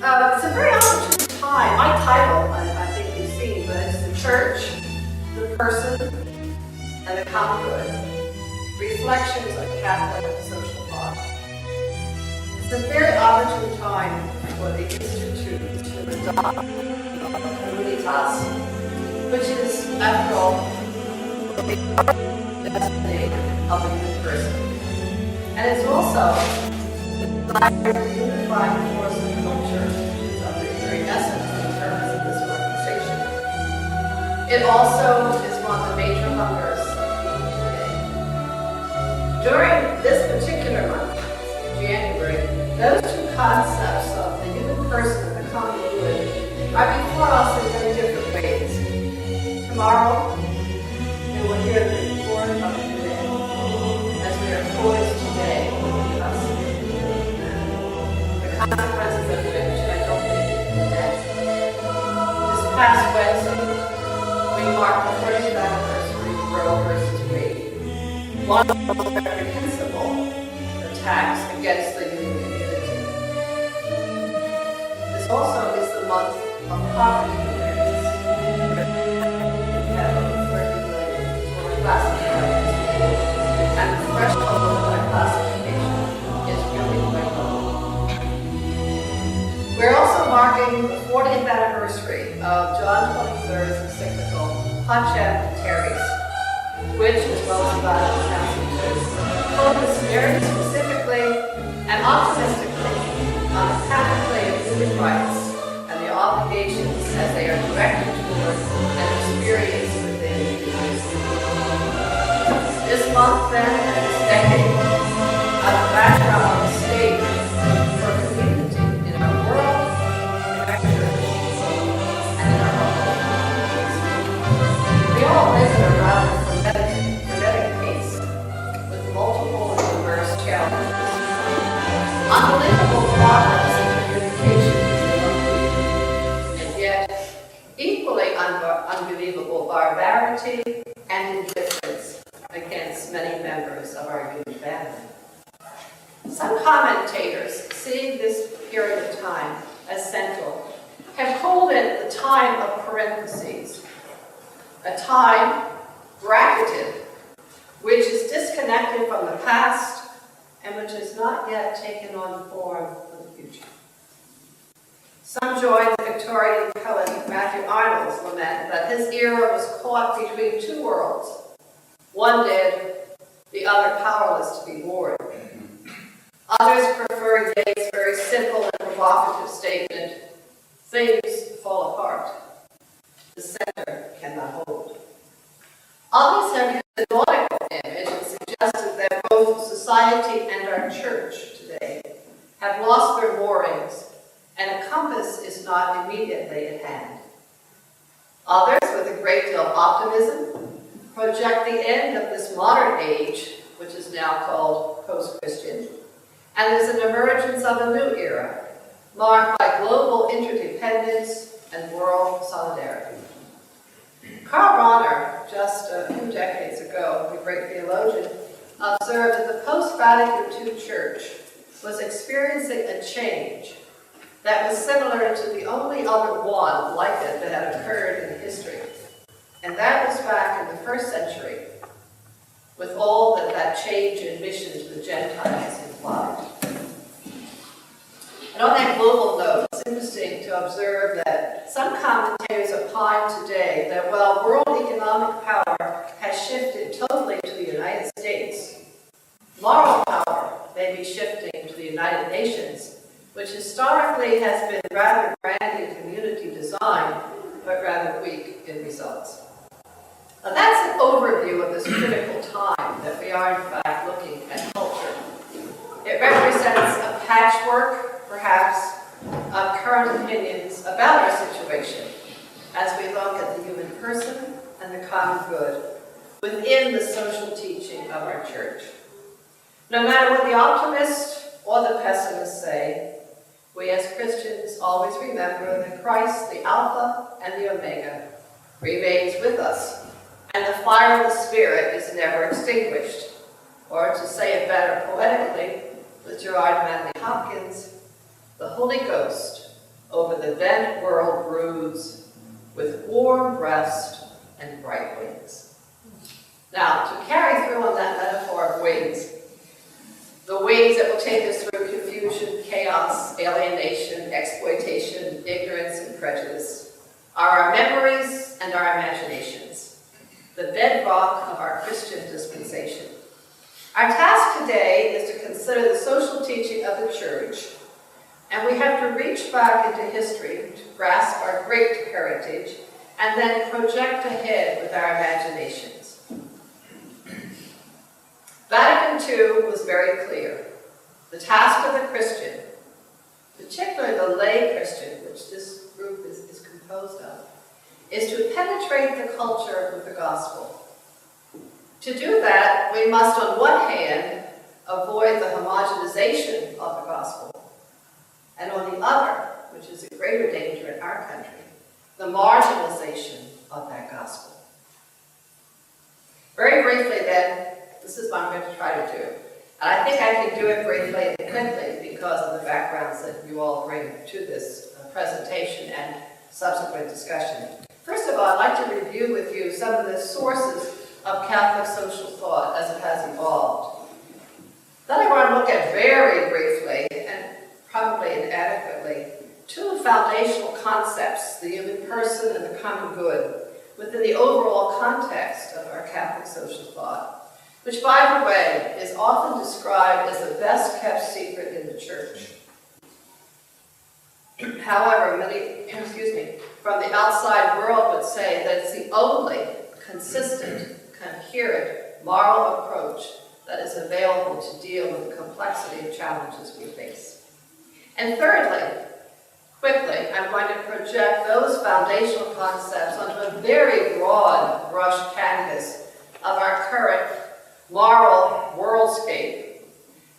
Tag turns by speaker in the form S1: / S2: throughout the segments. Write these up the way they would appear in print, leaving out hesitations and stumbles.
S1: It's a very opportune time. My title, I think you've seen, but it's the Church, the Person, and the Common Good. Reflections on Catholic and Social Thought. It's a very opportune time for the Institute to adopt Humanitas, which is, after all, the destiny of a human person. And it's also the unifying force of culture, which is of the very essence in terms of this organization. It also is one of the major hungers of people today. During this particular month, January, those two concepts of the human person and the common good are before us in very different ways. Tomorrow, we will hear the report of today, as we are poised today to discuss the consequences of which I don't think we can imagine. This past Wednesday, we marked the 30th anniversary of Roe versus Wade, one of the most reprehensible attacks against the human community. This also is the month of poverty awareness. We have over 30 million who are classified as poor, and the threshold of that classification is really quite low. We're also marking the 40th anniversary of John XXIII's encyclical Pacem Terris, which, as well as Vitae passages, focus very specifically and optimistically on the panoply of human rights and the obligations as they are directed toward and experienced within humans. This month, then, and this decade, are the background and stage for community in our world, in our church, and in our local communities. We all live in a rather frenetic pace with multiple and diverse challenges. Unbelievable progress in communication, and yet equally unbelievable barbarity and indifference against many members of our human family. Some commentators, seeing this period of time as central, have called it the time of parentheses, a time bracketed, which is disconnected from the past and which has not yet taken on form for the future. Some join the Victorian poet Matthew Arnold's lament that his era was caught between two worlds, one dead, the other powerless to be born. Others prefer Yeats' very simple and provocative statement, things fall apart. The center cannot hold. Others have used a nautical image and suggested that both society and our church today have lost their moorings and a compass is not immediately at hand. Others, with a great deal of optimism, project the end of this modern age, which is now called post-Christian, and there's an emergence of a new era, marked by global interdependence and world solidarity. Karl Rahner, just a few decades ago, the great theologian, observed that the post-Vatican II church was experiencing a change that was similar to the only other one like it that had occurred in history. And that was back in the 1st century, with all that that change in mission to the Gentiles implied. And on that global note, it's interesting to observe that some commentators opine today that while world economic power has shifted totally to the United States, moral power may be shifting to the United Nations, which historically has been rather grand in community design, but rather weak in results. Now that's an overview of this critical time that we are in fact looking at culture. It represents a patchwork, perhaps, of current opinions about our situation as we look at the human person and the common good within the social teaching of our church. No matter what the optimist or the pessimist say, we as Christians always remember that Christ, the Alpha and the Omega, remains with us, and the fire of the Spirit is never extinguished. Or to say it better poetically, with Gerard Manley Hopkins, the Holy Ghost over the bent world broods with warm breast and bright wings. Now, to carry through on that metaphor of wings, the wings that will take us through confusion, chaos, alienation, exploitation, ignorance, and prejudice are our memories and our imaginations, the bedrock of our Christian dispensation. Our task today is to consider the social teaching of the Church, and we have to reach back into history to grasp our great heritage and then project ahead with our imaginations. Vatican II was very clear. The task of the Christian, particularly the lay Christian, which this group is composed of, is to penetrate the culture with the gospel. To do that, we must, on one hand, avoid the homogenization of the gospel, and on the other, which is a greater danger in our country, the marginalization of that gospel. Very briefly then, this is what I'm going to try to do. And I think I can do it briefly and quickly because of the backgrounds that you all bring to this presentation and subsequent discussion. First of all, I'd like to review with you some of the sources of Catholic social thought as it has evolved. Then I want to look at very briefly, and probably inadequately, two foundational concepts, the human person and the common good, within the overall context of our Catholic social thought, which, by the way, is often described as the best-kept secret in the Church. However, many, from the outside world would say that it's the only consistent, coherent, moral approach that is available to deal with the complexity of challenges we face. And thirdly, quickly, I'm going to project those foundational concepts onto a very broad brush canvas of our current moral worldscape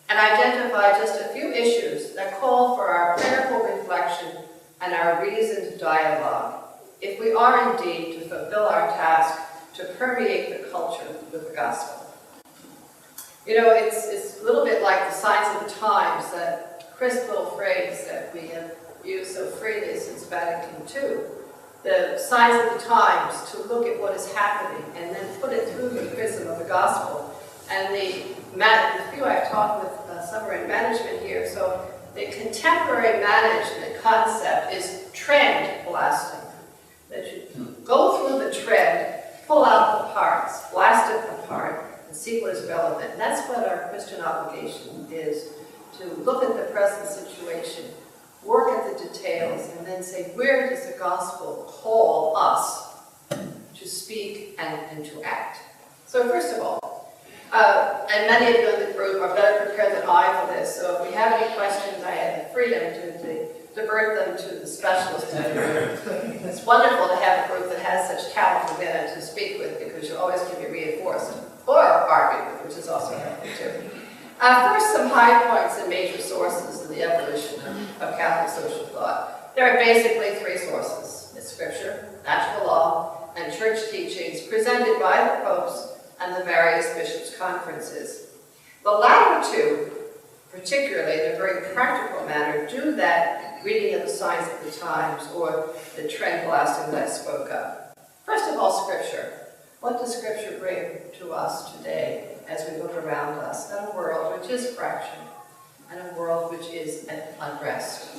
S1: and identify just a few issues that call for our prayerful reflection and our reasoned dialogue if we are indeed to fulfill our task to permeate the culture with the gospel. You know, it's a little bit like the signs of the times, that crisp little phrase that we have used so freely since Vatican II. The signs of the times, to look at what is happening and then put it through the prism of the gospel. And the few I've talked with, some are in management here, so the contemporary management concept is trend blasting. That you go through the trend, pull out the parts, blast it apart, and see what is relevant. And that's what our Christian obligation is, to look at the present situation, work at the details, and then say, where does the gospel call us to speak and to act? So first of all, and many of you in the group are better prepared than I for this, so if we have any questions, I have the freedom to divert them to the specialist in the room. It's wonderful to have a group that has such talent within it to speak with, because you always can be reinforced or argued with, which is also helpful too. First, some high points and major sources in the evolution of Catholic social thought. There are basically three sources. It's Scripture, natural law, and church teachings presented by the popes and the various bishops' conferences. The latter two, particularly in a very practical manner, do that reading of the signs of the times or the trend blasting that I spoke of. First of all, Scripture. What does Scripture bring to us today as we look around us in a world which is fractured and a world which is at unrest?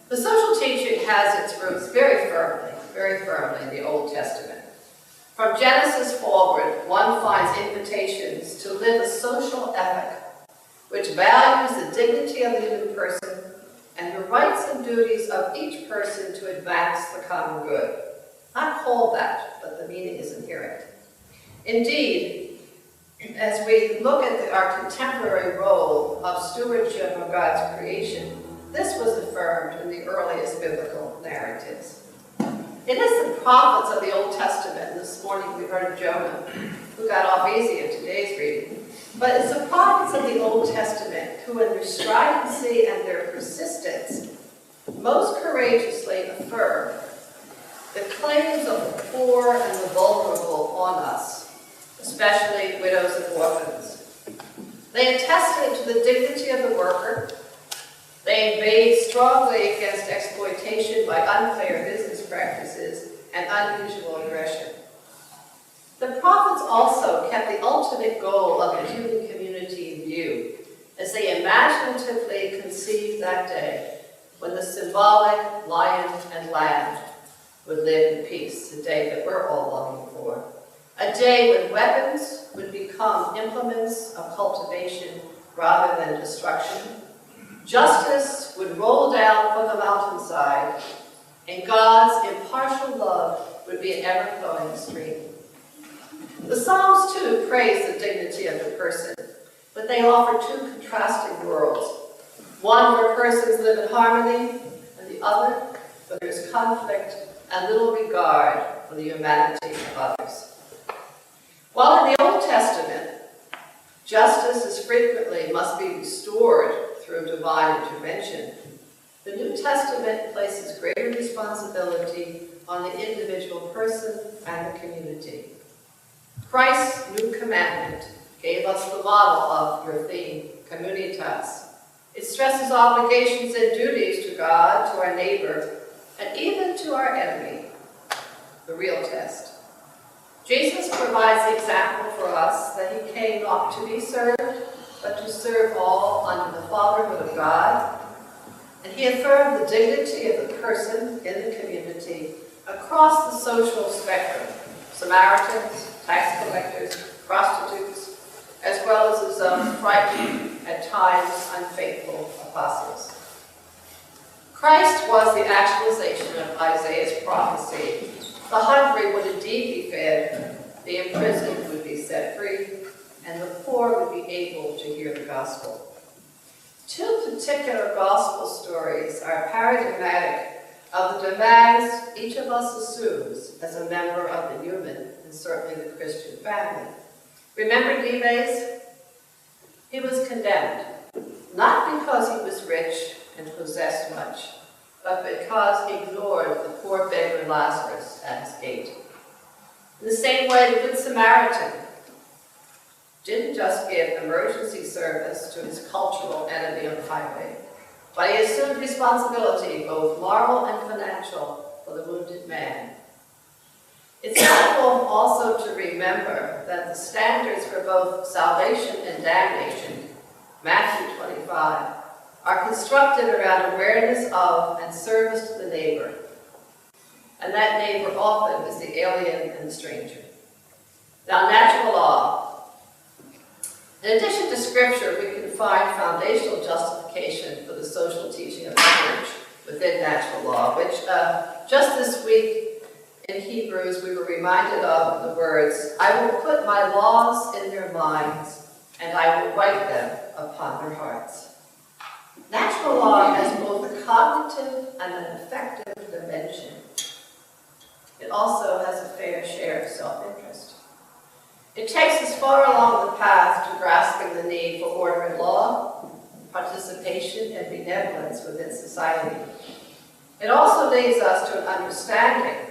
S1: The social teaching has its roots very firmly in the Old Testament. From Genesis forward, one finds invitations to live a social ethic which values the dignity of the human person and the rights and duties of each person to advance the common good. Not called that, but the meaning is inherent. Indeed, as we look at our contemporary role of stewardship of God's creation, this was affirmed in the earliest biblical narratives. It is the prophets of the Old Testament, and this morning we heard of Jonah, who got off easy in today's reading, but it's the prophets of the Old Testament who, in their stridency and their persistence, most courageously affirm the claims of the poor and the vulnerable on us, especially widows and orphans. They attested to the dignity of the worker, They inveighed strongly against exploitation by unfair business practices and unusual aggression. The prophets also kept the ultimate goal of the human community in view as they imaginatively conceived that day when the symbolic lion and lamb would live in peace, the day that we're all longing for. A day when weapons would become implements of cultivation rather than destruction. Justice would roll down from the mountainside, and God's impartial love would be an ever-flowing stream. The Psalms, too, praise the dignity of the person, but they offer two contrasting worlds. One where persons live in harmony, and the other where there is conflict and little regard for the humanity of others. While in the Old Testament, justice as frequently must be restored through divine intervention, the New Testament places greater responsibility on the individual person and the community. Christ's new commandment gave us the model of your theme, communitas. It stresses obligations and duties to God, to our neighbor, and even to our enemy, the real test. Jesus provides the example for us that he came not to be served, but to serve all under the fatherhood of God. And he affirmed the dignity of the person in the community across the social spectrum, Samaritans, tax collectors, prostitutes, as well as his own frightened, at times unfaithful apostles. Christ was the actualization of Isaiah's prophecy. The hungry would indeed be fed, the imprisoned would be set free, and the poor would be able to hear the gospel. Two particular gospel stories are paradigmatic of the demands each of us assumes as a member of the human and certainly the Christian family. Remember Dives? He was condemned, not because he was rich and possessed much, but because he ignored the poor beggar Lazarus at his gate. In the same way, the Good Samaritan didn't just give emergency service to his cultural enemy on the highway, but he assumed responsibility, both moral and financial, for the wounded man. It's helpful also to remember that the standards for both salvation and damnation, Matthew 25, are constructed around awareness of and service to the neighbor. And that neighbor often is the alien and the stranger. Now, natural law. In addition to Scripture, we can find foundational justification for the social teaching of the Church within natural law, which just this week in Hebrews we were reminded of the words, "I will put my laws in their minds, and I will write them upon their hearts." Natural law has both a cognitive and an affective dimension. It also has a fair share of self-interest. It takes us far along the path to grasping the need for order and law, participation, and benevolence within society. It also leads us to an understanding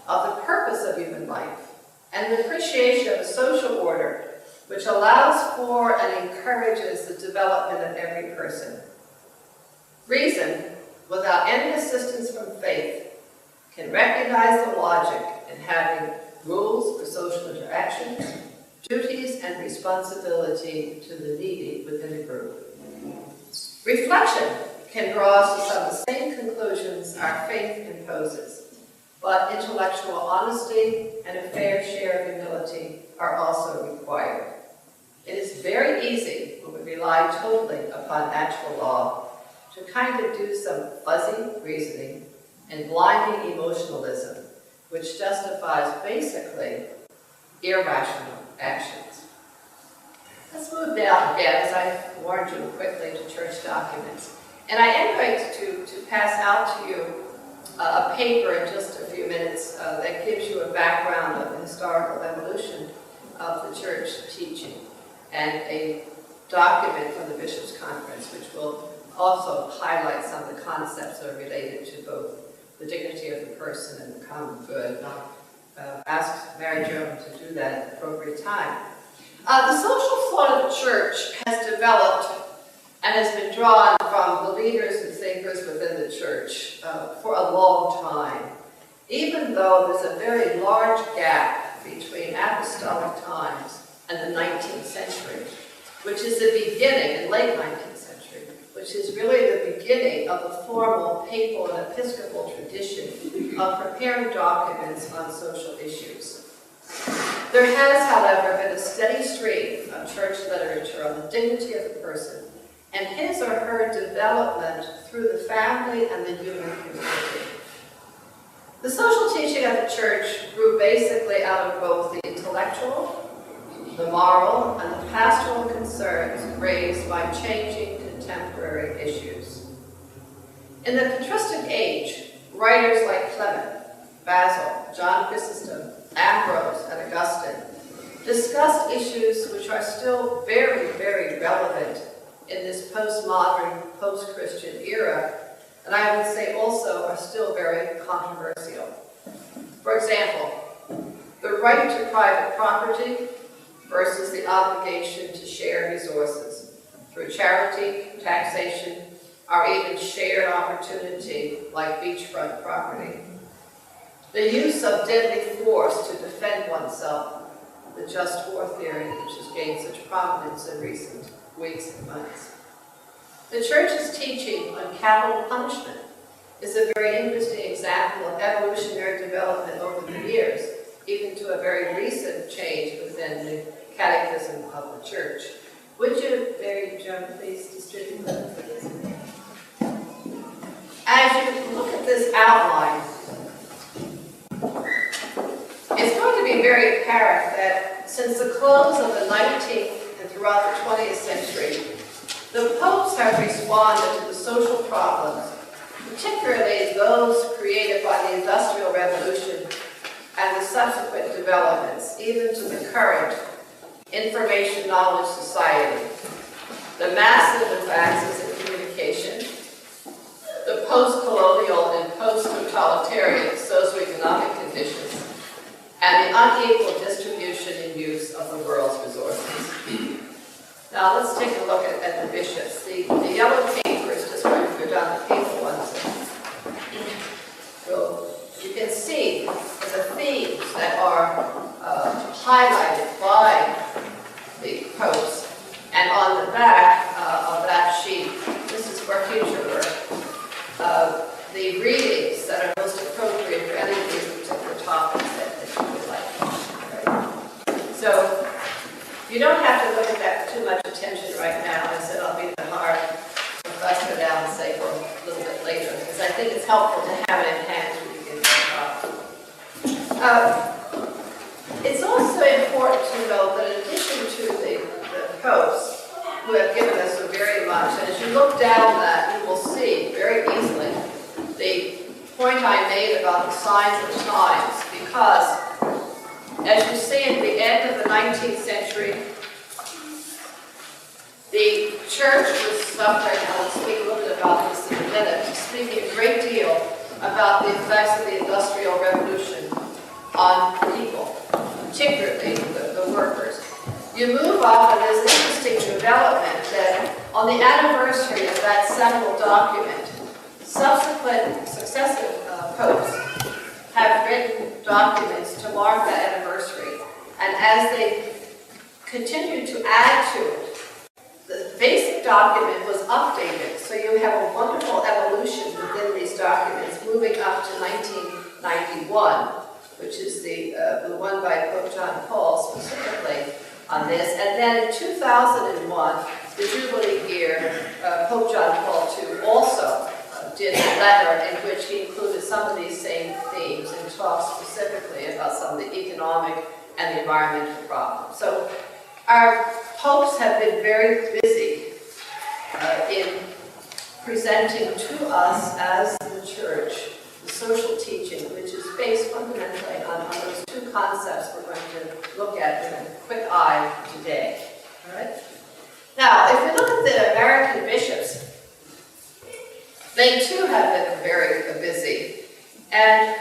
S1: of the purpose of human life and an appreciation of a social order which allows for and encourages the development of every person. Reason, without any assistance from faith, can recognize the logic in having rules for social interactions, duties and responsibility to the needy within a group. Reflection can draw us to some of the same conclusions our faith imposes, but intellectual honesty and a fair share of humility are also required. It is very easy when we rely totally upon natural law to kind of do some fuzzy reasoning and blinding emotionalism, which justifies basically irrational actions. Let's move down again, as I warned you, quickly to church documents. And I am going to pass out to you a paper in just a few minutes that gives you a background of the historical evolution of the church teaching, and a document from the Bishops' Conference, which will also highlight some of the concepts that are related to both the dignity of the person and the common good. And I'll ask Mary Jo to do that at the appropriate time. The social thought of the church has developed and has been drawn from the leaders and thinkers within the church for a long time, even though there's a very large gap between apostolic times and the 19th century, which is the beginning, in late 19th century, which is really the beginning of the formal papal and episcopal tradition of preparing documents on social issues. There has, however, been a steady stream of church literature on the dignity of the person and his or her development through the family and the human community. The social teaching of the church grew basically out of both the intellectual, the moral, and the pastoral concerns raised by changing contemporary issues. In the patristic age, writers like Clement, Basil, John Chrysostom, Ambrose, and Augustine discussed issues which are still very, very relevant in this postmodern, post-Christian era, and I would say also are still very controversial. For example, the right to private property versus the obligation to share resources through charity, taxation, or even shared opportunity like beachfront property. The use of deadly force to defend oneself, the just war theory, which has gained such prominence in recent weeks and months. The Church's teaching on capital punishment is a very interesting example of evolutionary development over the years, even to a very recent change within the Catechism of the Church. Would you, Mary Joan, please distribute them? As you look at this outline, it's going to be very apparent that since the close of the 19th and throughout the 20th century, the popes have responded to the social problems, particularly those created by the Industrial Revolution and the subsequent developments, even to the current information knowledge society, the massive advances in communication, the post-colonial and post-totalitarian socioeconomic conditions, and the unequal distribution and use of the world's resources. Now let's take a look at the bishops. The yellow paper is just going to go down the papal ones. So you can see the themes that are highlighted by the popes, and on the back of that sheet, this is for future work, the readings that are most appropriate for any of these particular topics that you would like. Right? So you don't have to look at that with too much attention right now. I said I'll be the hard professor down and say for a little bit later, because I think it's helpful to have it in hand when you get to the topic. It's also important to note that in addition to the popes, who have given us so very much, and as you look down that, you will see very easily the point I made about the signs of the times, because as you see at the end of the 19th century, the church was suffering, and I'll speak a little bit about this in a minute, speaking a great deal about the effects of the Industrial Revolution on people, particularly the workers. You move up, and there's an interesting development that on the anniversary of that seminal document, successive popes have written documents to mark that anniversary. And as they continue to add to it, the basic document was updated. So you have a wonderful evolution within these documents, moving up to 1991, which is the one by Pope John Paul specifically on this. And then in 2001, the Jubilee year, Pope John Paul II also did a letter in which he included some of these same themes and talked specifically about some of the economic and the environmental problems. So our popes have been very busy in presenting to us as the church the social teaching, which is based fundamentally on those two concepts we're going to look at in a quick eye today. All right? Now, if we look at the American bishops, they too have been very busy. And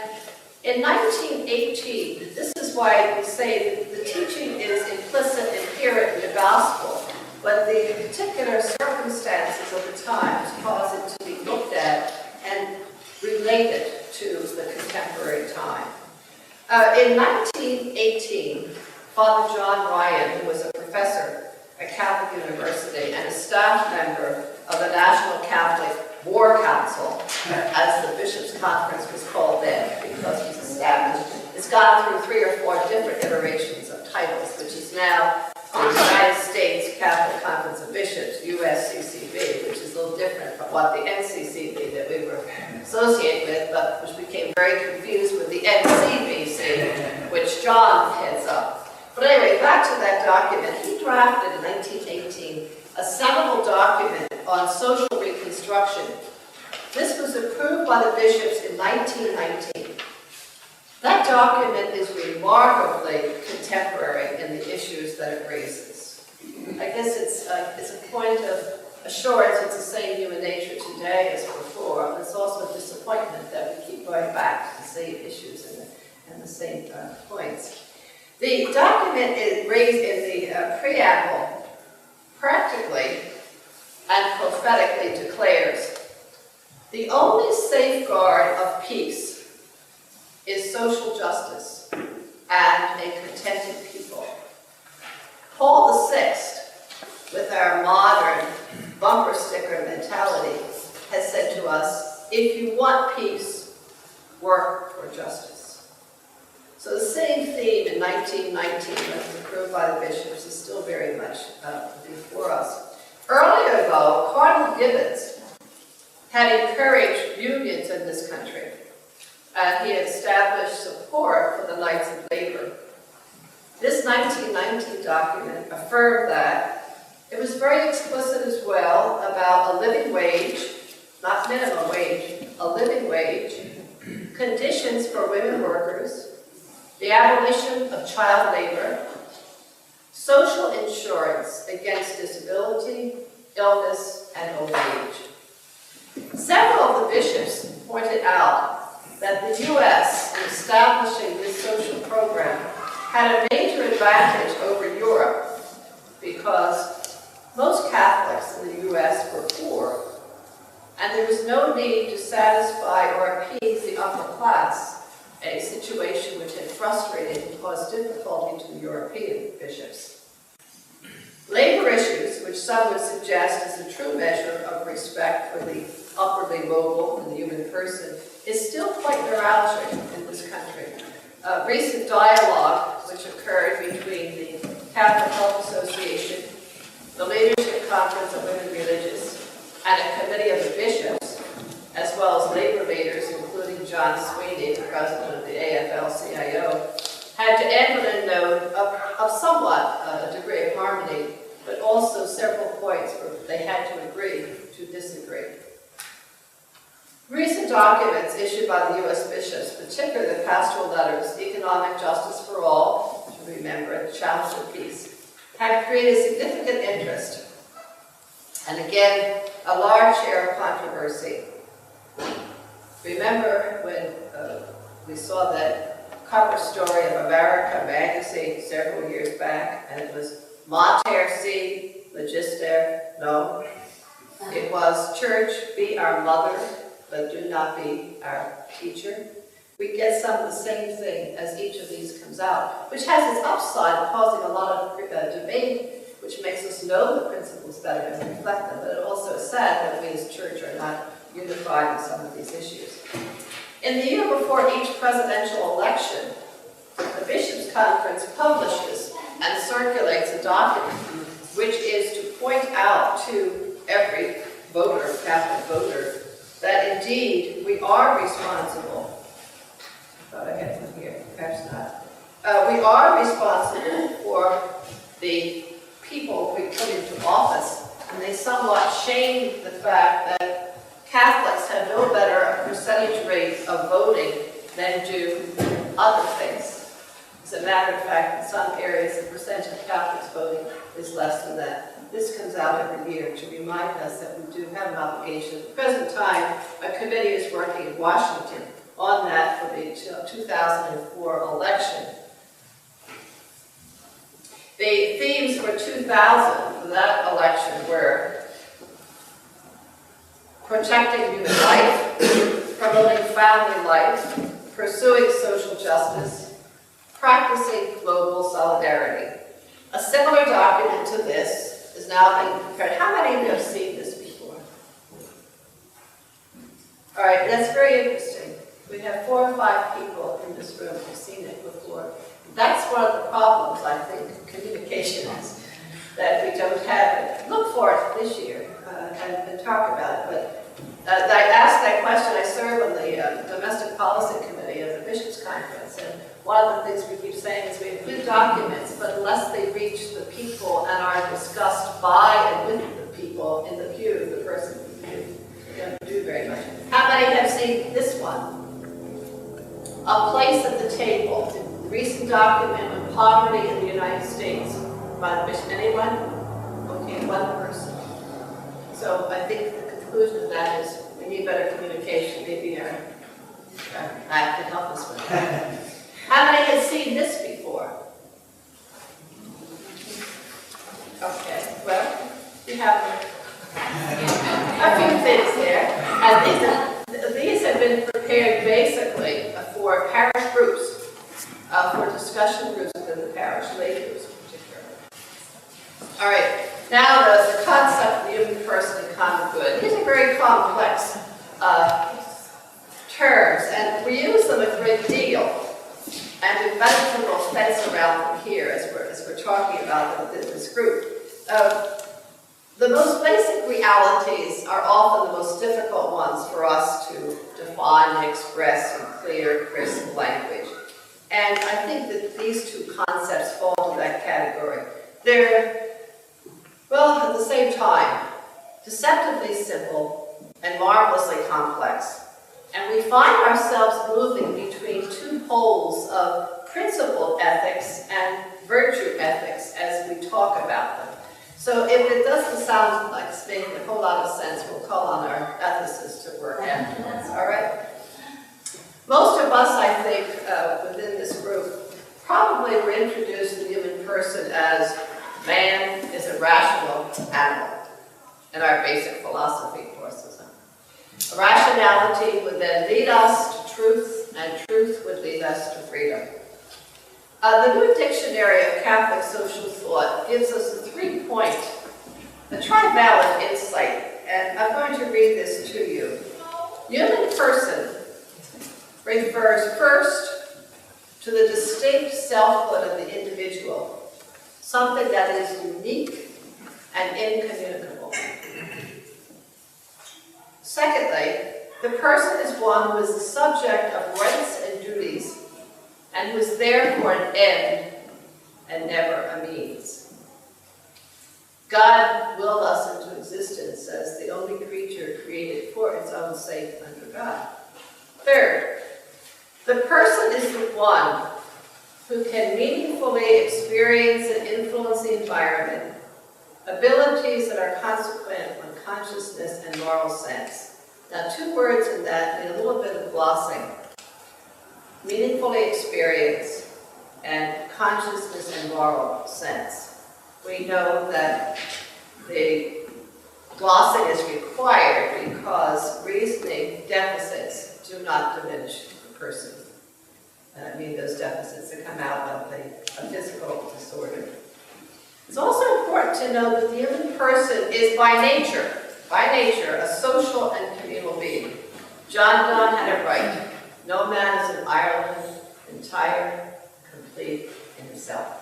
S1: in 1918, this is why we say that the teaching is implicit, inherent in the gospel, but the particular circumstances of the times cause it to be looked at and related to the contemporary time. In 1918, Father John Ryan, who was a professor at Catholic University and a staff member of the National Catholic War Council, as the Bishops' Conference was called then, because he's established. It's gone through 3 or 4 different iterations of titles, which is now the United States Catholic Conference of Bishops, USCCB, which is a little different from what the NCCB that we were associated with, but which became very confused with the NCBC, which John heads up. But anyway, back to that document. He drafted in 1918 a seminal document on social reconstruction. This was approved by the bishops in 1919. That document is remarkably contemporary in the issues that it raises. I guess it's a point of assurance it's the same human nature today as before. It's also a disappointment that we keep going back to the same issues and the same points. The document is raised in the preamble practically and prophetically declares the only safeguard of peace is social justice and a contented people. Paul VI, with our modern bumper sticker mentality, has said to us, if you want peace, work for justice. So the same theme in 1919 that was approved by the bishops is still very much before us. Earlier, though, Cardinal Gibbons had encouraged unions in this country, and he had established support for the Knights of Labor. This 1919 document affirmed that. It was very explicit as well about a living wage, not minimum wage, a living wage, conditions for women workers, the abolition of child labor, social insurance against disability, illness, and old age. Several of the bishops pointed out that the U.S., in establishing this social program, had a major advantage over Europe because most Catholics in the U.S. were poor, and there was no need to satisfy or appease the upper class, a situation which had frustrated and caused difficulty to European bishops. Labor issues, which some would suggest is a true measure of respect for the upwardly mobile and the human person, is still quite neuralgic in this country. Recent dialogue which occurred between the Catholic Health Association, the Leadership Conference of Women Religious, and a committee of the bishops, as well as labor leaders, including John Sweeney, the president of the AFL-CIO, had to end on a note of somewhat a degree of harmony, but also several points where they had to agree to disagree. Recent documents issued by the U.S. bishops, particularly the pastoral letters, Economic Justice for All, to remember, the Challenge for Peace, have created significant interest, and again, a large share of controversy. Remember when we saw that cover story of America magazine several years back, and it was Mater si, Magister no. It was Church, be our mother, but do not be our teacher. We get some of the same thing as each of these comes out, which has its upside, causing a lot of debate, which makes us know the principles better and reflect them. But it also is sad that we as church are not unified in some of these issues. In the year before each presidential election, the Bishops' Conference publishes and circulates a document which is to point out to every voter, Catholic voter, that indeed we are responsible. I thought I had one here, perhaps not. We are responsible for the people we put into office, and they somewhat shame the fact that Catholics have no better a percentage rate of voting than do other faiths. As a matter of fact, in some areas, the percentage of Catholics voting is less than that. This comes out every year to remind us that we do have an obligation. At the present time, a committee is working in Washington on that for the 2004 election. The themes for 2000 for that election were protecting human life, promoting family life, pursuing social justice, practicing global solidarity. A similar document to this is now being prepared. How many of you have seen this before? All right, that's very interesting. We have 4 or 5 people in this room who've seen it before. That's one of the problems, I think, communication is, that we don't have it. Look for it this year and talk about it. But I asked that question. I serve on the Domestic Policy Committee of the Bishops' Conference, and one of the things we keep saying is we have good documents, but unless they reach the people and are discussed by and with the people in the pew, the person in the pew, they don't do very much. How many have seen this one? A Place at the Table. Recent document on poverty in the United States by the bishop. Anyone? Okay, one person. So I think the conclusion of that is we need better communication. Maybe I can help us with that. How many have seen this before? Okay, well, we have a few things there. And these have been prepared basically for parish groups. For discussion groups within the parish, lay groups particularly. All right, now the concept of the human person and common good. These are very complex terms, and we use them a great deal. And we've got a little fence around them here as we're talking about them within this group. The most basic realities are often the most difficult ones for us to define and express in clear, crisp language. And I think that these two concepts fall into that category. They're, well, at the same time, deceptively simple and marvelously complex. And we find ourselves moving between 2 poles of principled ethics and virtue ethics as we talk about them. So if it doesn't sound like it's making a whole lot of sense, we'll call on our ethicists to work afterwards, all right? Most of us, I think, within this group, probably were introduced to the human person as man is a rational animal in our basic philosophy courses. Rationality would then lead us to truth, and truth would lead us to freedom. The New Dictionary of Catholic Social Thought gives us a 3-point, a trivalent insight, and I'm going to read this to you. Human person refers first to the distinct selfhood of the individual, something that is unique and incommunicable. Secondly, the person is one who is the subject of rights and duties, and who is therefore an end and never a means. God willed us into existence as the only creature created for its own sake under God. Third, the person is the one who can meaningfully experience and influence the environment, abilities that are consequent on consciousness and moral sense. Now, 2 words in that need a little bit of glossing. Meaningfully experience and consciousness and moral sense. We know that the glossing is required because reasoning deficits do not diminish the person. And I mean those deficits that come out of a physical disorder. It's also important to know that the human person is by nature, a social and communal being. John Donne had it right. No man is in Ireland entire, complete in himself.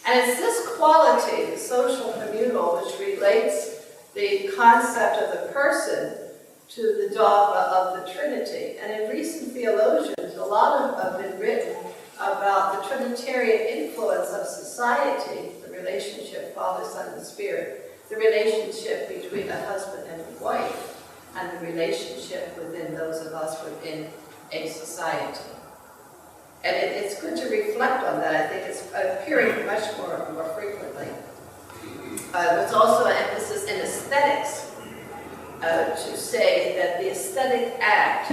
S1: And it's this quality, the social communal, which relates the concept of the person to the dogma of the Trinity. And in recent theologians, a lot have been written about the Trinitarian influence of society, the relationship Father, Son, and Spirit, the relationship between a husband and a wife, and the relationship within those of us within a society. And it's good to reflect on that. I think it's appearing much more frequently. There's also an emphasis in aesthetics to say that the aesthetic act,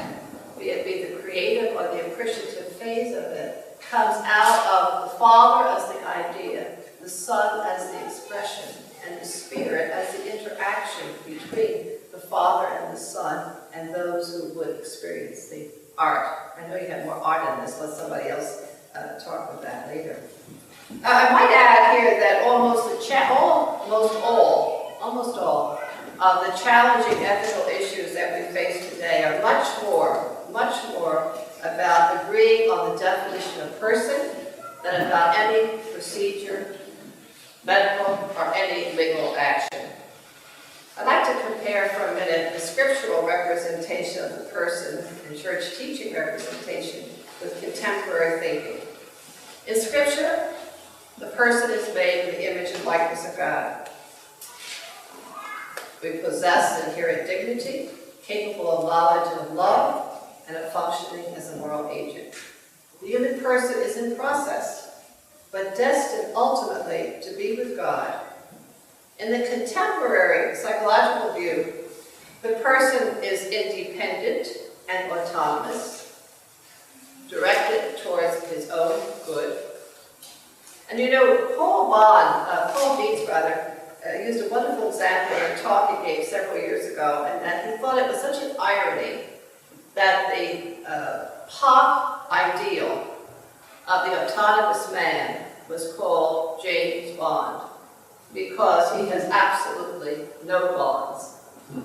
S1: be it the creative or the appreciative phase of it, comes out of the Father as the idea, the Son as the expression, and the Spirit as the interaction between the Father and the Son and those who would experience the art. I know you have more art in this. Let somebody else talk about that later. I might add here that almost all of the challenging ethical issues that we face today are much more about agreeing on the definition of person than about any procedure, medical, or any legal action. I'd like to compare for a minute the scriptural representation of the person and church teaching representation with contemporary thinking. In Scripture, the person is made in the image and likeness of God. We possess inherent dignity, capable of knowledge and of love, and of functioning as a moral agent. The human person is in process, but destined ultimately to be with God. In the contemporary psychological view, the person is independent and autonomous, directed towards his own good. And you know, Paul Beats used a wonderful example in a talk he gave several years ago, and that he thought it was such an irony that the pop ideal of the autonomous man was called James Bond, because he has absolutely no bonds,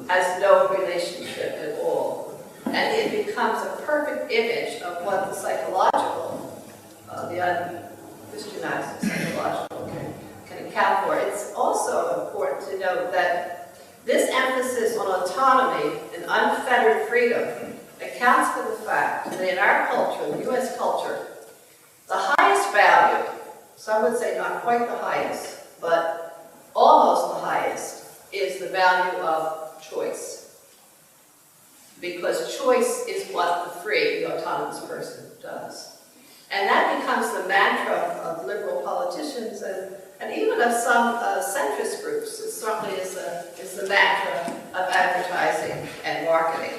S1: has no relationship at all. And it becomes a perfect image of what the psychological, the un-Christianized psychological can account for. It's also important to note that this emphasis on autonomy and unfettered freedom accounts for the fact that in our culture, the U.S. culture, the highest value, some would say not quite the highest, but almost the highest, is the value of choice. Because choice is what the free, the autonomous person does. And that becomes the mantra of liberal politicians and even of some centrist groups. It certainly is the mantra of advertising and marketing.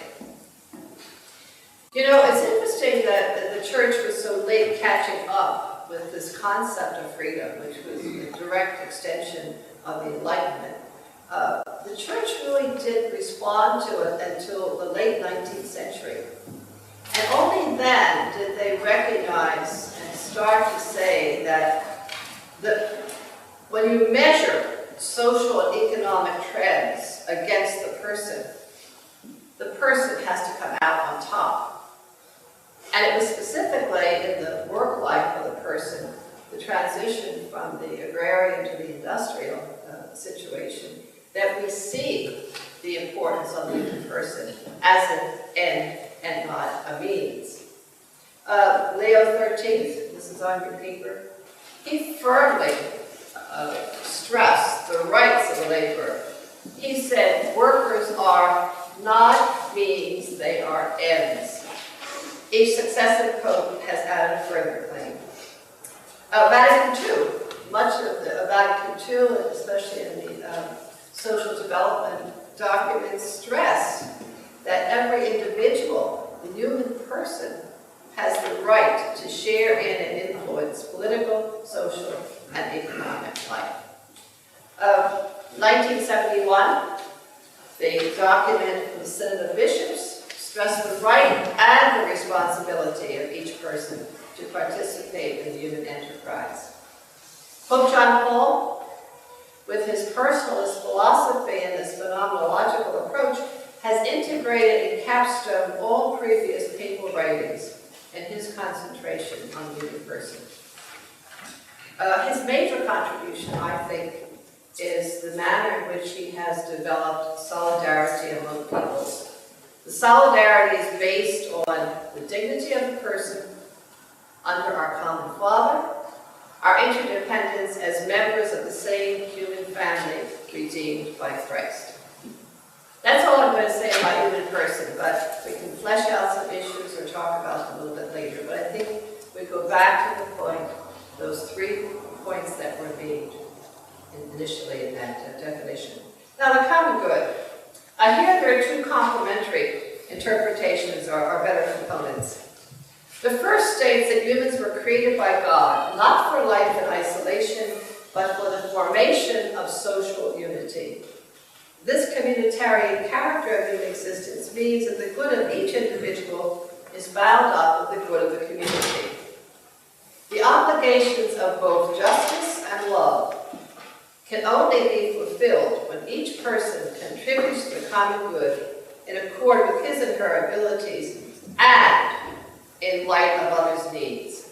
S1: You know, it's interesting that the church was so late catching up with this concept of freedom, which was a direct extension of the Enlightenment. The church really did respond to it until the late 19th century. And only then did they recognize and start to say that when you measure social and economic trends against the person has to come out on top. And it was specifically in the work life of the person, the transition from the agrarian to the industrial situation, that we see the importance of the human person as an end and not a means. Leo XIII, this is on your paper, he firmly stressed the rights of the laborer. He said, workers are not means, they are ends. Each successive pope has added a further claim. Vatican II, much of the Vatican II, and especially in the social development documents, stress that every individual, the human person, has the right to share in and influence political, social, and economic life. 1971, the document from the Synod of Bishops stressed the right and the responsibility of each person to participate in the human enterprise. Pope John Paul, with his personalist philosophy and this phenomenological approach, has integrated in capstone all previous papal writings and his concentration on the human person. His major contribution, I think, is the manner in which he has developed solidarity among peoples. The solidarity is based on the dignity of the person under our common Father, our interdependence as members of the same human family redeemed by Christ. That's all I'm going to say about human person, but we can flesh out some issues or talk about them a little bit later. But I think we go back to the point, those 3 points that were made initially in that definition. Now, the common good. Here there are 2 complementary interpretations or better components. The first states that humans were created by God, not for life in isolation, but for the formation of social unity. This communitarian character of human existence means that the good of each individual is bound up with the good of the community. The obligations of both justice and love can only be fulfilled when each person contributes to the common good in accord with his and her abilities and in light of others' needs.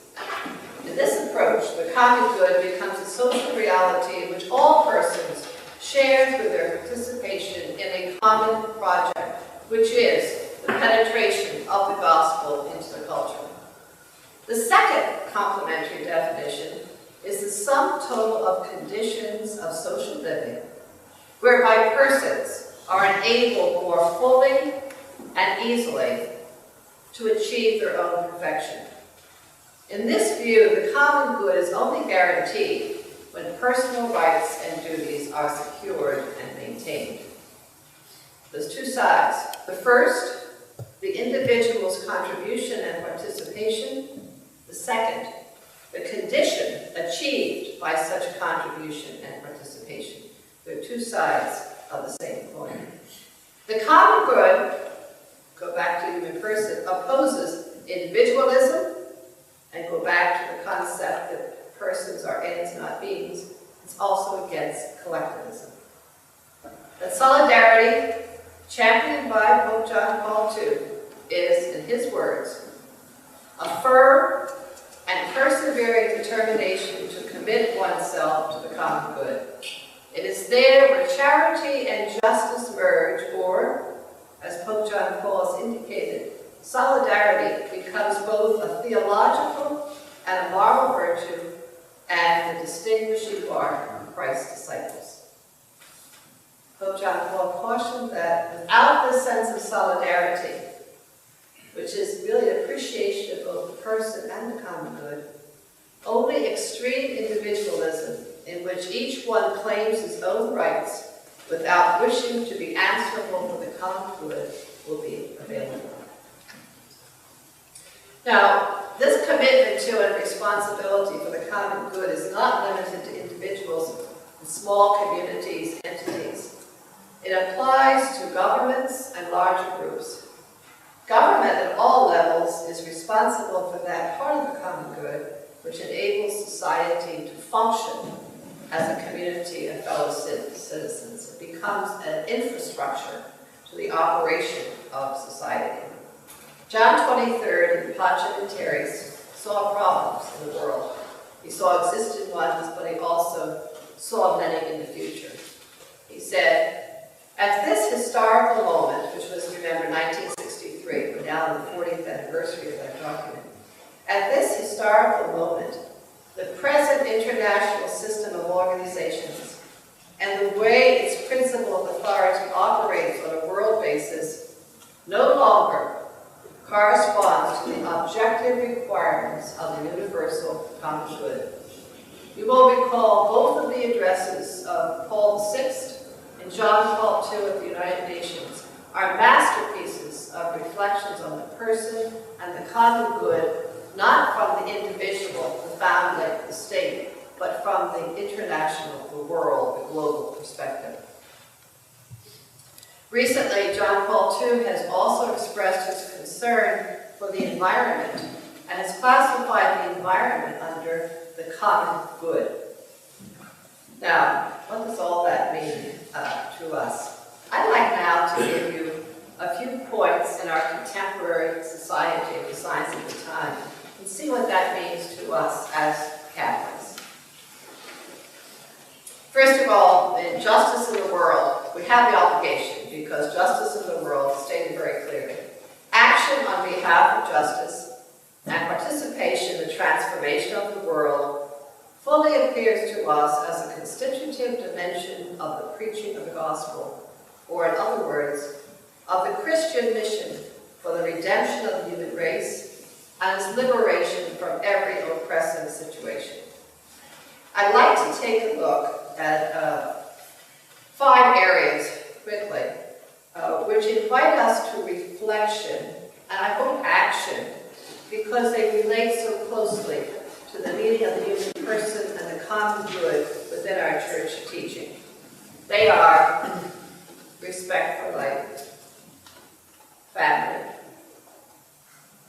S1: In this approach, the common good becomes a social reality in which all persons share through their participation in a common project, which is the penetration of the gospel into the culture. The second complementary definition is the sum total of conditions of social living, whereby persons are enabled more fully and easily to achieve their own perfection. In this view, the common good is only guaranteed when personal rights and duties are secured and maintained. There's two sides. The first, the individual's contribution and participation. The second, the condition achieved by such contribution and participation. There are two sides of the same coin. The common good, go back to human person, opposes individualism, and go back to the concept that persons are ends, not beings. It's also against collectivism. That solidarity, championed by Pope John Paul II, is, in his words, a firm and persevering determination to commit oneself to the common good. It is there where charity and justice merge, or, as Pope John Paul has indicated, solidarity becomes both a theological and a moral virtue and the distinguishing mark of Christ's disciples. Pope John Paul cautioned that without this sense of solidarity, which is really an appreciation of both the person and the common good, only extreme individualism, in which each one claims his own rights without wishing to be answerable for the common good, will be available. Now, this commitment to and responsibility for the common good is not limited to individuals and small communities, entities. It applies to governments and larger groups. Government at all levels is responsible for that part of the common good which enables society to function as a community of fellow citizens. It becomes an infrastructure to the operation of society. John 23rd in Pacem in Terris saw problems in the world. He saw existing ones, but he also saw many in the future. He said, at this historical moment, which was, remember, 1963, we're now in the 40th anniversary of that document. At this historical moment, the present international system of organizations and the way its principle of authority operates on a world basis no longer corresponds to the objective requirements of the universal common good. You will recall both of the addresses of Paul VI and John Paul II at the United Nations are masterpieces of reflections on the person and the common good, not from the individual, the family, the state, but from the international, the world, the global perspective. Recently, John Paul II has also expressed his concern for the environment and has classified the environment under the common good. Now, what does all that mean to us? I'd like now to give you a few points in our contemporary society of the signs of the time and see what that means to us as Catholics. First of all, in justice in the world, we have the obligation, because justice in the world is stated very clearly. Action on behalf of justice and participation in the transformation of the world fully appears to us as a constitutive dimension of the preaching of the gospel, or in other words, of the Christian mission for the redemption of the human race and its liberation from every oppressive situation. I'd like to take a look at 5 areas, quickly, which invite us to reflection, and I hope action, because they relate so closely to the meaning of the human person and the common good with within our church teaching. They are respect for life, family,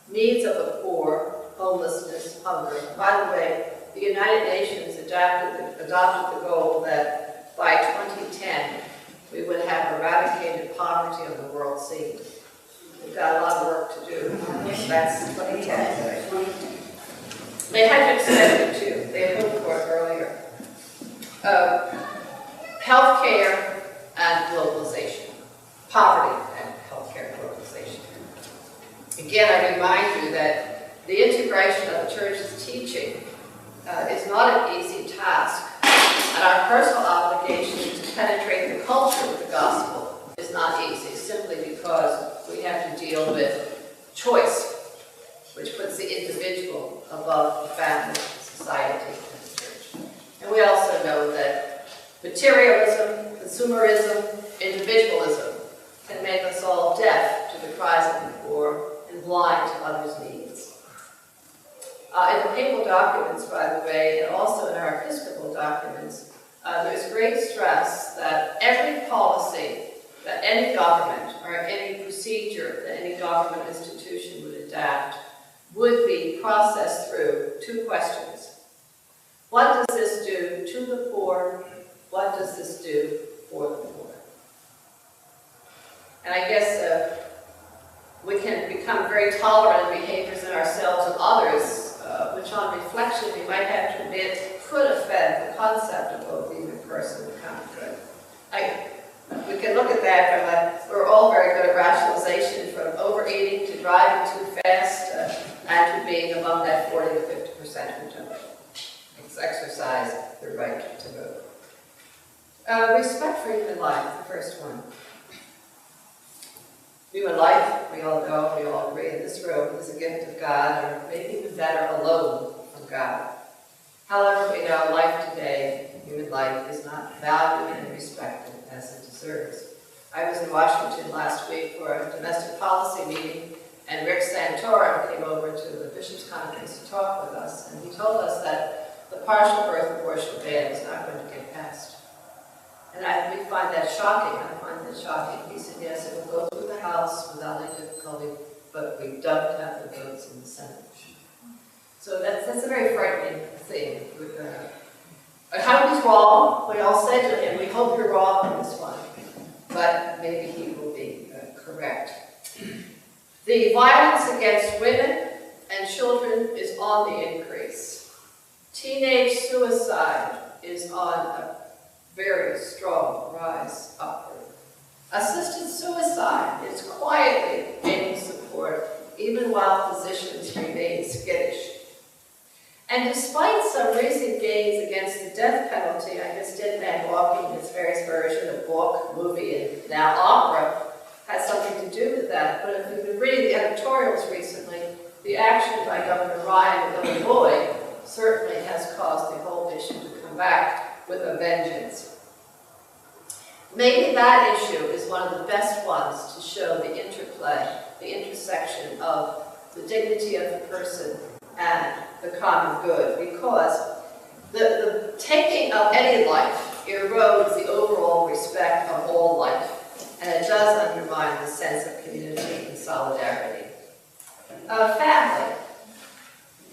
S1: needs of the poor, homelessness, hunger. By the way, the United Nations adopted the goal that by 2010, we would have eradicated poverty on the world scene. We've got a lot of work to do. That's 2010. They had to expect it too. They had hoped for it earlier. Healthcare and globalization. Poverty and healthcare and globalization. Again, I remind you that the integration of the church's teaching is not an easy task, and our personal obligation to penetrate the culture of the gospel is not easy, simply because we have to deal with choice, which puts the individual above the family, society, and the church. And we also know that materialism, consumerism, individualism can make us all deaf to the cries of the poor and blind to others' needs. In the papal documents, by the way, and also in our episcopal documents, there's great stress that every policy that any government or any procedure that any government institution would adapt would be processed through two questions. What does this do to the poor? What does this do for the poor? And I guess we can become very tolerant of behaviors in ourselves and others, which on reflection we might have to admit could offend the concept of both evil person and common good. We can look at that from we're all very good at rationalization, from overeating to driving too fast and to being among that 40 to 50% who don't exercise their right to vote. Respect for human life, the first one. Human life, we all know, we all agree in this room, is a gift of God, or maybe even better, a loan from God. However, we know life today, human life, is not valued and respected as it deserves. I was in Washington last week for a domestic policy meeting, and Rick Santorum came over to the Bishops' Conference to talk with us, and he told us that the partial birth abortion ban was not going to get passed. And we find that shocking. I find that shocking. He said, yes, it will go through the House without any difficulty, but we don't have the votes in the Senate. So that's a very frightening thing. How he's wrong, we all said to him, we hope you're wrong on this one. But maybe he will be correct. The violence against women and children is on the increase. Teenage suicide is on a very strong rise upward. Assisted suicide is quietly gaining support, even while physicians remain skittish. And despite some recent gains against the death penalty, I guess Dead Man Walking, its various version of book, movie, and now opera, has something to do with that. But if you've been reading the editorials recently, the action by Governor Ryan of Illinois certainly has caused the whole issue to come back with a vengeance. Maybe that issue is one of the best ones to show the interplay, the intersection of the dignity of the person and the common good, because the taking of any life erodes the overall respect of all life, and it does undermine the sense of community and solidarity. Family.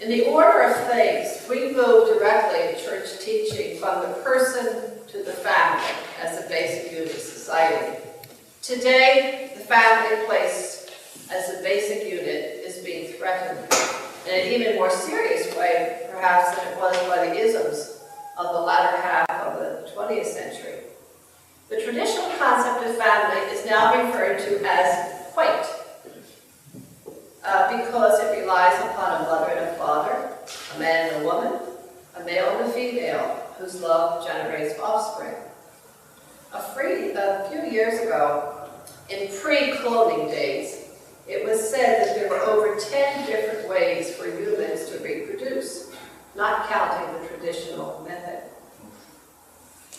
S1: In the order of things, we move directly in church teaching from the person to the family as a basic unit of society. Today, the family place as a basic unit is being threatened in an even more serious way, perhaps, than it was by the isms of the latter half of the 20th century. The traditional concept of family is now referred to as quaint, because it relies upon a mother and a father, a man and a woman, a male and a female, whose love generates offspring. A few years ago, in pre-cloning days, it was said that there were over 10 different ways for humans to reproduce, not counting the traditional method.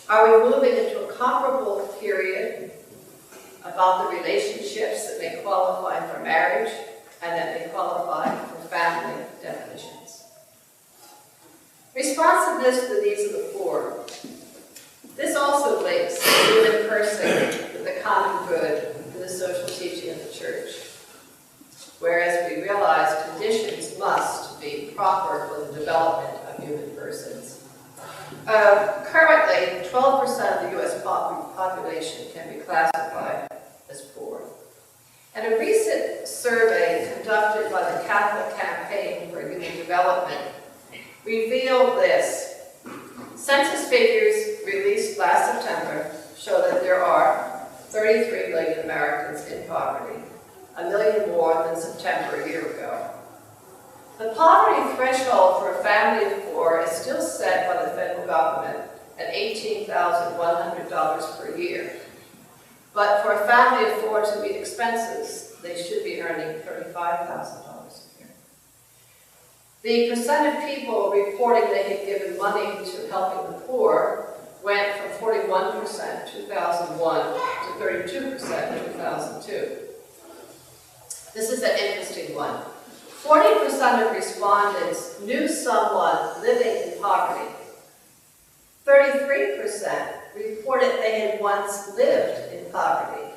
S1: Are we moving into a comparable period about the relationships that may qualify for marriage and that may qualify for family definitions? Responsiveness to the needs of the poor. This also links the human person with the common good in the social teaching of the Church. Whereas we realize conditions must be proper for the development of human persons. Currently, 12% of the U.S. population can be classified as poor. And a recent survey conducted by the Catholic Campaign for Human Development revealed this. Census figures released last September show that there are 33 million Americans in poverty, 1 million more than September a year ago. The poverty threshold for a family of four is still set by the federal government at $18,100 per year. But for a family of four to meet expenses, they should be earning $35,000 a year. The percent of people reporting they had given money to helping the poor went from 41% in 2001 to 32% in 2002. This is an interesting one. 40% of respondents knew someone living in poverty. 33% reported they had once lived in poverty.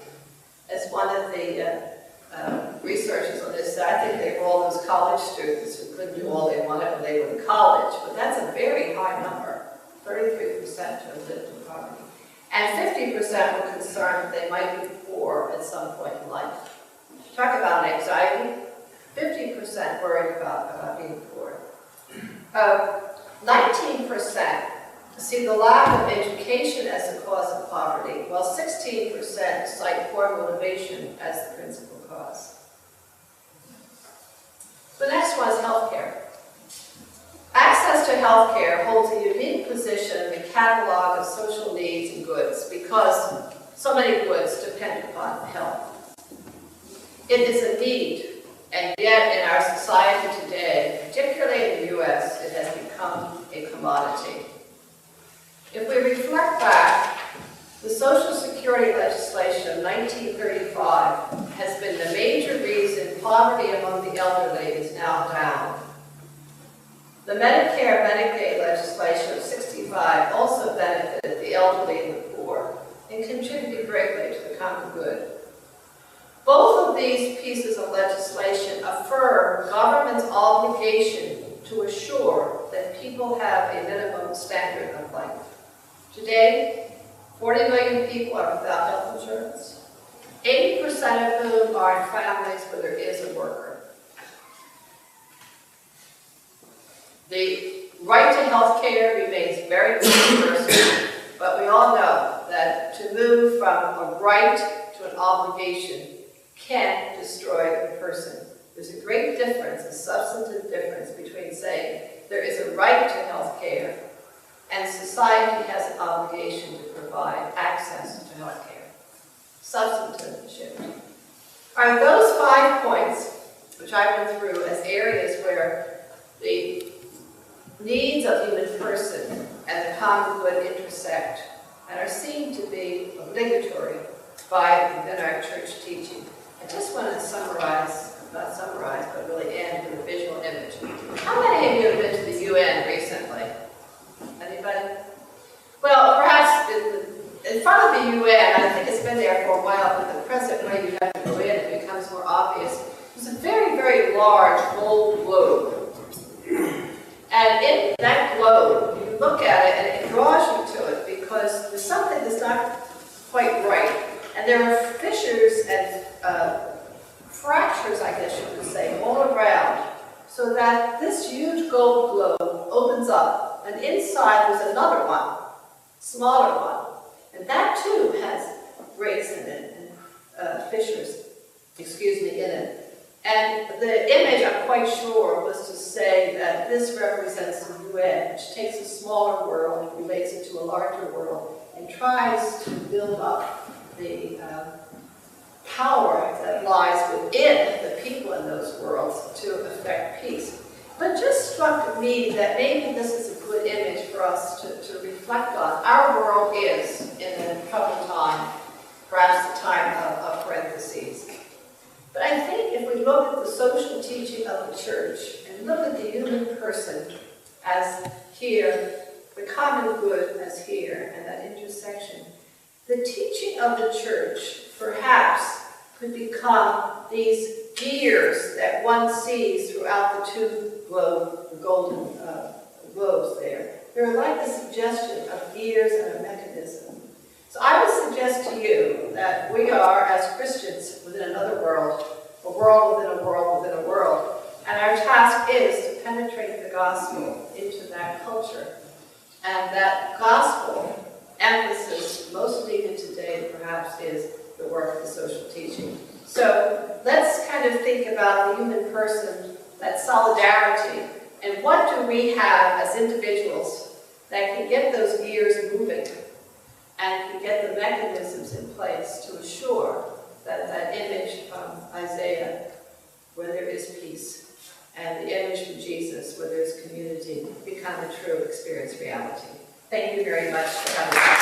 S1: As one of the researchers on this said, I think they were all those college students who couldn't do all they wanted when they were in college, but that's a very high number, 33% who lived in poverty. And 50% were concerned that they might be poor at some point in life. Talk about anxiety. 50% worried about being poor. 19% see the lack of education as the cause of poverty, while 16% cite poor motivation as the principal cause. The next one is healthcare. Access to healthcare holds a unique position in the catalog of social needs and goods because so many goods depend upon health. It is a need. And yet, in our society today, particularly in the U.S., it has become a commodity. If we reflect back, the Social Security legislation of 1935 has been the major reason poverty among the elderly is now down. The Medicare-Medicaid legislation of 65 also benefited the elderly and the poor and contributed greatly to the common good. Both of these pieces of legislation affirm government's obligation to assure that people have a minimum standard of life. Today, 40 million people are without health insurance, 80% of whom are in families where there is a worker. The right to health care remains very controversial, but we all know that to move from a right to an obligation can destroy the person. There's a great difference, a substantive difference between saying there is a right to health care and society has an obligation to provide access to health care. Substantive shift. Are those 5 points, which I went through as areas where the needs of the human person and the common good intersect and are seen to be obligatory within our church teaching? I just want to summarize, not summarize, but really end with a visual image. How many of you have been to the UN recently? Anybody? Well, perhaps in front of the UN, I think it's been there for a while, but the present way you have to go in, it becomes more obvious. There's a very, very large gold globe. And in that globe, you look at it and it draws you to it because there's something that's not quite right. And there are fissures and fractures, I guess you could say, all around, so that this huge gold globe opens up, and inside there's another one, smaller one, and that too has breaks in it, and fissures, in it. And the image, I'm quite sure, was to say that this represents the UN, which takes a smaller world and relates it to a larger world, and tries to build up the power that lies within the people in those worlds to affect peace. But it just struck me that maybe this is a good image for us to reflect on. Our world is in a troubled time, perhaps the time of parentheses. But I think if we look at the social teaching of the church and look at the human person as here, we're common good as here, and that intersection. The teaching of the church, perhaps, could become these gears that one sees throughout the two golden globes there. They're like the suggestion of gears and a mechanism. So I would suggest to you that we are, as Christians, within another world, a world within a world within a world, and our task is to penetrate the gospel into that culture. And that gospel emphasis, most needed today, perhaps, is the work of the social teaching. So let's kind of think about the human person, that solidarity, and what do we have as individuals that can get those gears moving and can get the mechanisms in place to assure that that image from Isaiah, where there is peace, and the image from Jesus, where there is community, become a true experience reality. Thank you very much for having me.